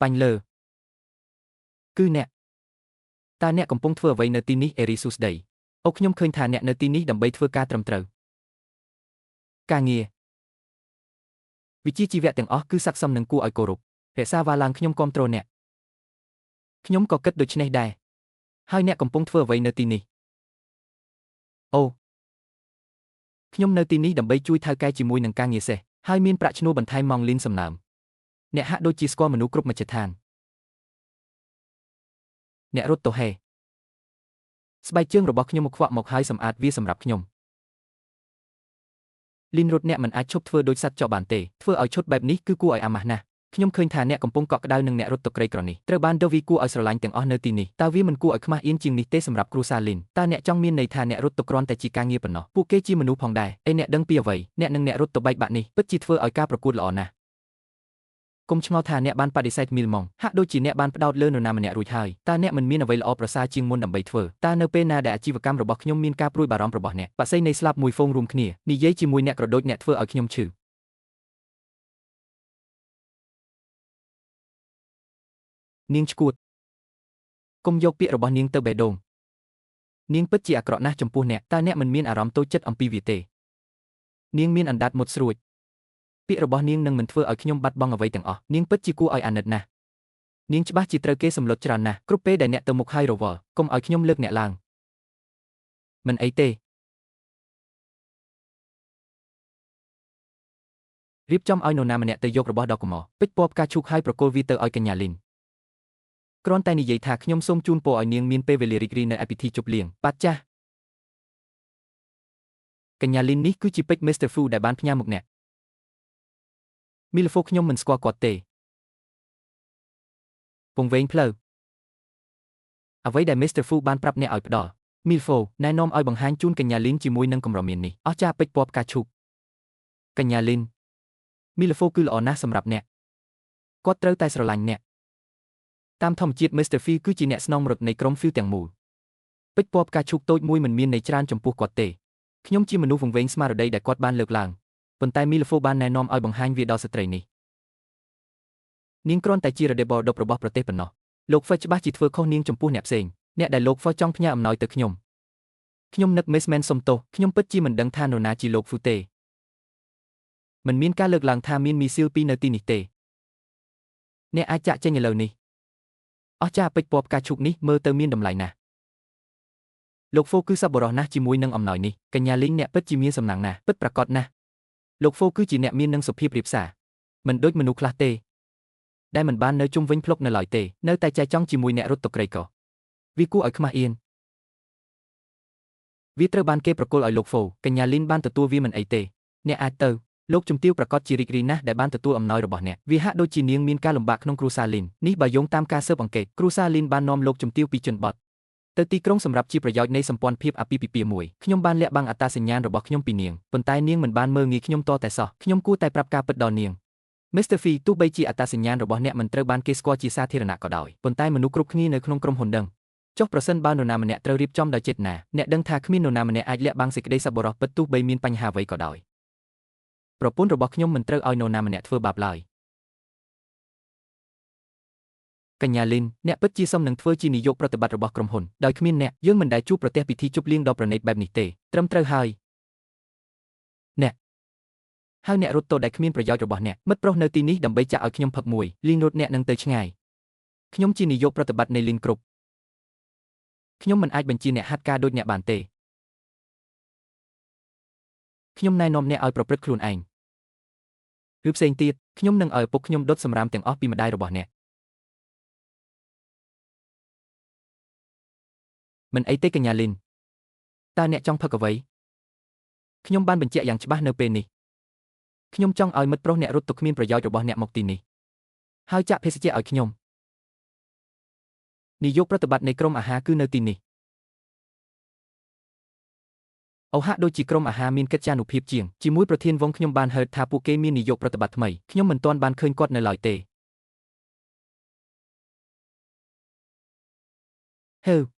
បាញ់លើគឺអ្នកតើអ្នកកំពុងធ្វើអ្វីនៅទីនេះអេរីស៊ូស្ដីអូខ្ញុំឃើញថាអ្នកនៅទីនេះដើម្បីធ្វើការត្រឹមត្រូវការងារវិជ្ជាជីវៈទាំងអស់គឺស័ក្តិសមនឹងគួរឲ្យគោរពរក្សាវ៉ាឡើងខ្ញុំគាំទ្រអ្នកខ្ញុំក៏គិតដូច្នេះដែរហើយអ្នកកំពុងធ្វើអ្វីនៅទីនេះអូខ្ញុំនៅទីនេះដើម្បីជួយថៅកែជាមួយនឹងការងារសេះហើយមានប្រាក់ឈ្នួលបន្ថែមម៉ោងលីនសំណើមអ្នកហាក់ដូចជាស្គាល់មនុស្សគ្រប់មជ្ឈដ្ឋានអ្នករត់ទៅហេស្បែកជើងរបស់ខ្ញុំមកខ្វាក់មកហើយសម្អាតវាសម្រាប់ខ្ញុំលីនរត់អ្នកមិនអាចឈប់ធ្វើដូចសត្វចោបានទេធ្វើឲ្យឈុតបែបនេះគឺគួរឲ្យអាម៉ាស់ណាស់ខ្ញុំឃើញថាអ្នកកំពុងកក់ក្ដៅនឹងអ្នករត់ទៅក្រីក្រនេះត្រូវបានដូវីគួរឲ្យស្រឡាញ់ទាំងអស់នៅទីនេះតើវាមិនគួរឲ្យខ្មាស់អៀនជាងនេះទេសម្រាប់គ្រួសារលីនតើអ្នកចង់មានន័យថាអ្នករត់ទៅគ្រាន់តែជាការងារប៉ុណ្ណោះពួកគេជាមនុស្សផងដែរអ្នកដឹងពីអ្វីអ្នកនឹងអ្នករត់ទៅបែកបាក់នេះពិតជាធ្វើឲ្យការប្រកួតល្អណាស់គុំឆ្ងល់ថាអ្នកបានបដិសេធមីលម៉ងហាក់ដូចជាអ្នកបានផ្ដោតលើនរណាម្នាក់រួចហើយតើអ្នកមិនមានអ្វីល្អប្រសើរជាងមុនដើម្បីធ្វើតើនៅពេលណាដែលអាជីវកម្មរបស់ខ្ញុំមានការព្រួយបារម្ភរបស់អ្នកបក្សីនៃស្លាប់មួយហ្វូងរួមគ្នានិយាយជាមួយអ្នកក្រដូចអ្នកធ្វើឲ្យខ្ញុំឈឺនាងឈួតគុំយកពាក្យរបស់នាងទៅបេះដូងនាងពិតជាអាក្រក់ណាស់ចំពោះអ្នកតើអ្នកមិនមានអារម្មណ៍តូចចិត្តអំពីវាទេនាងមានអណ្ដាតមុតស្រួចពាក្យរបស់នាងនឹងមិនធ្វើឲ្យខ្ញុំបាត់បង់អ្វីទាំងអស់នាងពិតជាគួរឲ្យអាណិតណាស់នាងច្បាស់ជាត្រូវគេសម្លុតច្រើនណាស់គ្រប់ពេលដែលអ្នកទៅមុខហើយរវល់កុំឲ្យខ្ញុំលើកអ្នកឡើងមិនអីទេរៀបចំឲ្យនរណាម្នាក់ទៅយករបស់ដ៏កុំពេជ្រពណ៌ផ្កាឈូកហើយប្រគល់វាទៅឲ្យកញ្ញាលីនគ្រាន់តែនិយាយថាខ្ញុំសូមជូនពរឲ្យនាងមានពេលវេលារីករាយនៅឯពិធីជប់លៀងបាទចាស់កញ្ញាលីននេះគឺជាពេជ្រ Mr. Fu ដែលបានផ្ញើមកអ្នកមីលហ្វូខ្ញុំមិនស្គាល់គាត់ទេពងវែងផ្លូវអ្វីដែល Mr. Fu បានប្រាប់អ្នកឲ្យផ្ដល់មីលហ្វូណែនាំឲ្យបង្ហាញជូនកញ្ញាលីនជាមួយនឹងកម្រមាននេះអស្ចារ្យពេជ្រពណ៌ផ្កាឈូកកញ្ញាលីនមីលហ្វូគឺល្អណាស់សម្រាប់អ្នកគាត់ត្រូវតែស្រឡាញ់អ្នកតាមធម្មជាតិ Mr. Fu គឺជាអ្នកស្នងរត់នៃក្រុម Fu ទាំងមូលពេជ្រពណ៌ផ្កាឈូកតូចមួយមិនមានន័យច្រើនចំពោះគាត់ទេខ្ញុំជាមនុស្សវង្វេងស្មារតីដែលគាត់បានលើកឡើងប៉ុន្តែមីលហ្វូបានណែនាំឲ្យបង្ហាញវាដល់ស្ត្រីនេះនាងគ្រាន់តែជារដេបដប់របស់ប្រទេសប៉ុណ្ណោះលោកហ្វឺច្បាស់ជាធ្វើខុសនាងចំពោះអ្នកផ្សេងអ្នកដែលលោកហ្វឺចង់ផ្ញើអំណោយទៅខ្ញុំនឹកមេសមែនសុំទោសខ្ញុំពិតជាមិនដឹងថានរណាជាលោកហ្វឺទេមិនមានការលើកឡើងថាមានមីស៊ីលពីរនៅទីនេះទេអ្នកអាចចាក់ចេញឥឡូវនេះអស្ចារ្យពេជ្រពណ៌ផ្កាឈូកនេះមើលទៅមានតម្លៃណាស់លោកហ្វូគឺសប្បុរសណាស់ជាមួយនឹងអំណោយនេះកញ្ញាលីងអ្នកពិតជាមានសំណាងណាស់ពិតប្រាកដណាស់លោកហ្វូគឺជាអ្នកមាននឹងសុភាពរាបសារមិនដូចមនុស្សខ្លះទេដែលមិនបាននៅជុំវិញភ្លុកនៅឡើយទេនៅតែចែកចង់ជាមួយអ្នករត់តុក្រីក៏វាគួរឲ្យខ្មាស់អៀនវាត្រូវបានគេប្រគល់ឲ្យលោកហ្វូកញ្ញាលីនបានទទួលវាមិនអីទេអ្នកអាចទៅលោកជំទាវប្រកាសជារីករាយណាស់ដែលបានទទួលអំណោយរបស់អ្នកវាហាក់ដូចជានាងមានការលំបាកក្នុងគ្រួសារលីននេះបើយោងតាមការស៊ើបអង្កេតគ្រួសារលីនបាននាំលោកជំទាវពីជនបទទៅទីក្រុងសម្រាប់ជាប្រយោជន៍នៃសម្ព័ន្ធភាពអាពាហ៍ពិពាហ៍មួយខ្ញុំបានលាក់បាំងអត្តសញ្ញាណរបស់ខ្ញុំពីនាងប៉ុន្តែនាងមិនបានមើលងាយខ្ញុំតតែសោះខ្ញុំគួរតែប្រាប់ការពិតដល់នាង Mr. Fee ទោះបីជាអត្តសញ្ញាណរបស់អ្នកមិនត្រូវបានគេស្គាល់ជាសាធារណៈក៏ដោយប៉ុន្តែមនុស្សគ្រប់គ្នានៅក្នុងក្រុមហ៊ុនដឹងចុះប្រសិនបើនរណាម្នាក់ត្រូវរៀបចំដោយចេតនាអ្នកដឹងថាគ្មាននរណាម្នាក់អាចលាក់បាំងសេចក្តីសប្បុរសពិតទោះបីមានបញ្ហាអ្វីក៏ដោយប្រពន្ធរបស់ខ្ញុំមិនត្រូវឲ្យនរណាម្នាក់ធ្វើបាបឡើយកញ្ញាលីនអ្នកពិតជាសមនឹងធ្វើជានាយកប្រតិបត្តិរបស់ក្រុមហ៊ុនដោយគ្មានអ្នកយើងមិនដែលជួបប្រទះពិធីជប់លៀងដ៏ប្រណីតបែបនេះទេត្រឹមត្រូវហើយអ្នកហើយអ្នករត់ទៅដែលគ្មានប្រយោជន៍របស់អ្នកមិត្តប្រុសនៅទីនេះដើម្បីចាក់ឲ្យខ្ញុំផឹកមួយលីងរត់អ្នកនឹងទៅឆ្ងាយខ្ញុំជានាយកប្រតិបត្តិនៃលីនគ្រប់ខ្ញុំមិនអាចបញ្ជាអ្នកហាត់ការដូចអ្នកបានទេខ្ញុំណែនាំអ្នកឲ្យប្រព្រឹត្តខ្លួនឯងឬផ្សេងទៀតខ្ញុំនឹងឲ្យឪពុកខ្ញុំដុតសម្រាមទាំងអស់ពីម្ដាយរបស់អ្នកមិនអីទេកញ្ញាលីនតើអ្នកចង់ផឹកអ្វីខ្ញុំបានបញ្ជាក់យ៉ាងច្បាស់នៅពេលនេះខ្ញុំចង់ឲ្យមិត្តប្រុសអ្នករត់ទៅគ្មានប្រយោជន៍របស់អ្នកមកទីនេះហើយចាក់ភេសជ្ជៈឲ្យខ្ញុំនាយកប្រតិបត្តិនៃក្រុមអាហារគឺនៅទីនេះអូហាក់ដូចជាក្រុមអាហារមានកិត្យានុភាពជាងជាមួយប្រធានវងខ្ញុំបានហៅថាពួកគេមាននាយកប្រតិបត្តិថ្មីខ្ញុំមិនទាន់បានឃើញគាត់នៅឡើយទេហេ